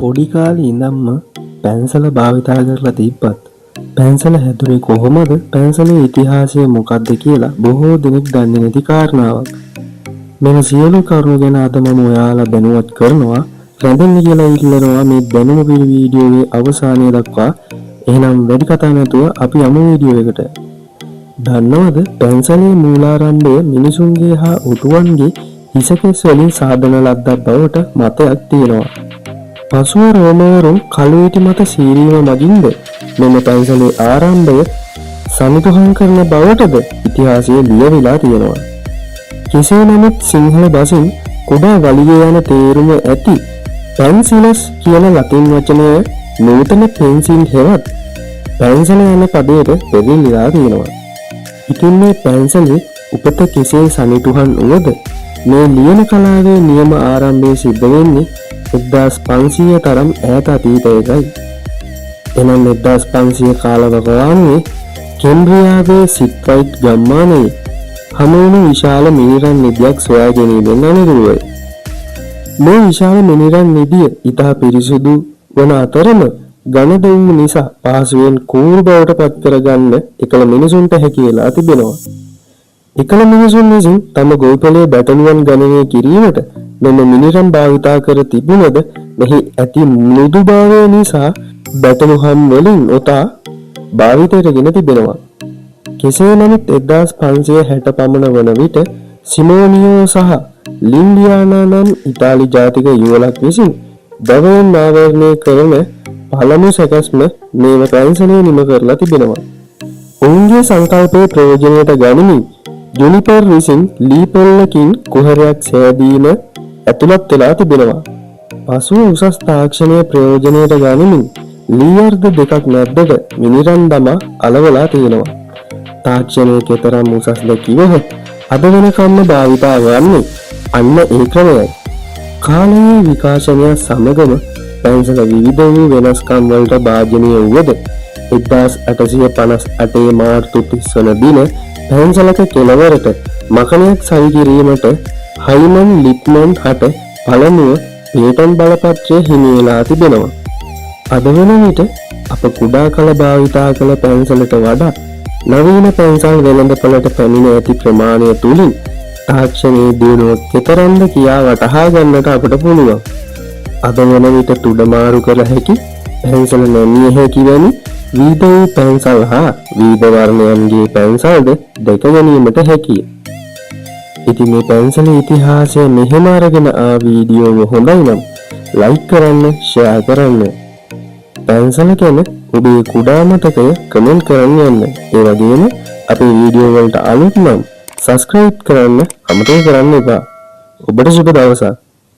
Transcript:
පොඩි කාලේ ඉඳන්ම පැන්සල භාවිතා කරලා තිබ්බත් පැන්සල හැදුනේ කොහොමද? පැන්සලේ ඉතිහාසය මොකක්ද කියලා බොහෝ දෙනෙක් දන්නේ නැති කාරණාවක්. මෙන්න සියලු කරුණු ගැන අද මම ඔයාලා දැනුවත් කරනවා. රැඳෙන්න කියලා ඉල්ලනවා මේ දැනුම පිළි වීඩියෝවේ අවසානය දක්වා. එහෙනම් වැඩි කතා නැතුව අපි යමු වීඩියෝ එකට. දන්නවද පැන්සලේ මූලාරම්භය මිනිසුන්ගේ හා උතුවන්ගේ හිසකෙස් වලින් සාදන ලද්දක් බවට මතයක් තියෙනවා. පසුව රෝමවරුන් කළුයිටි මත සීරීම මගින්ද මෙම පැන්සලේ ආරම්භය සනිටුහන් කරන බවටද ඉතිහාසයේ ලියවිලා තියෙනවා. කෙසේ නමුත් සිංහල බසින් කුඩා වලිගේ යන තේරුම ඇති පැන්සිලස් කියන ලතින් වචනය නූතන පෙන්සිල් හෙවත් පැන්සල යන පදයට පෙරලිලා තියෙනවා. ඉතින් මේ පැන්සලේ උපත කෙසේ සනිටුහන් වුවද? මේ ලියන කලාවේ නියම ආරම්භය සිද්ධ වෙන්නේ 1500 තරම් ඈත අතීතයකයි. එනම් 1500 කාලවකවානුවේ කෙම්බ්‍රියාවේ සිට්වයිට් ගම්මානයේ හමුවුණු විශාල මිනිරන් නිධියක් සොයා ගැනීමෙන් අනතුරුවයි. මේ විශාල මිනිරන් නිධිය ඉතා පිරිසිදු වන අතරම ඝන දුම් නිසා පහසුවෙන් කූරු බවට පත් කරගන්න එකල මිනිසුන්ට හැකි වෙලා තිබෙනවා. එකල මිනිසුන් විසින් තම ගොවිපළේ බැටළුවන් ගණනය කිරීමට මෙම මිනිරන් භාවිතා කර තිබුණද මෙහි ඇති මෘදුභාවය නිසා බැටළු හම් වලින් ඔතා භාවිතයට ගෙන තිබෙනවා. කෙසේ නමුත් 1560 පමණ වන විට සිමෝනියෝ සහ ලින්ඩියානා නම් ඉතාලි ජාතික යුවළක් විසින් දවයෙන් ආවරණය කරන පළමු සැකස්ම මේව පැන්සලේ නිම කරලා තිබෙනවා. ඔවුන්ගේ සංකල්පයේ ප්‍රයෝජනයට ගනිමින් ජුනිපර් විසින් ලී පෙල්ලකින් කුහරයක් සෑදීම ඇතුළත් වෙලා තිබෙනවා. පසුව උසස් තාක්ෂණය ප්‍රයෝජනයට ගනිමින් ලී අර්ධ දෙකක් මැද්දට මිනිරන් දමා අලවලා තියෙනවා. තාක්ෂණය කෙතරම් උසස්ද කිවහොත් අද වෙනකම්ම භාවිතා වන්නේ අන්න ඒ ක්‍රමයයි. කාලයේ විකාශනය සමගම පැන්සල විවිධ වූ වෙනස්කම් වලට භාජනය වුවද 1858 මාර්තු 30 වන දින පැන්සලක කෙළවරට මකණයක් සවි කිරීමට හයිමන් ලිප්මන් හට පළමුව පේටන්ට් බලපත්‍රය හිමි වෙලා තිබෙනවා. අද වන විට අප කුඩා කල භාවිතා කළ පැන්සලට වඩා නවීන පැන්සල් වෙළඳපළට පැමිණ ඇති ප්‍රමාණය තුලින් තාක්ෂණයේ දියුණුව කෙතරම්ද කියා වටහා ගන්නට අපට පුළුවන්. අද වන විට තුඩ මාරු කළ හැකි, පැන්සල නැමිය හැකි වැනි විවිධ වූ පැන්සල් හා විවිධ වර්ණයන්ගේ පැන්සල්ද දැක ගැනීමට හැකිය. ඉතින් මේ පැන්සලේ ඉතිහාසය මෙහෙම අරගෙන ආ වීඩියෝව හොඳයි නම් ලයික් කරන්න, ෂෙයා කරන්න. පැන්සල ගැන ඔබේ කුඩා මතකය කමෙන්ට් කරන්න යන්න. ඒ වගේම අපේ වීඩියෝ වලට අලුත් නම් සබ්ස්ක්‍රයිබ් කරන්න අමතක කරන්න එපා. ඔබට සුබ දවසක්.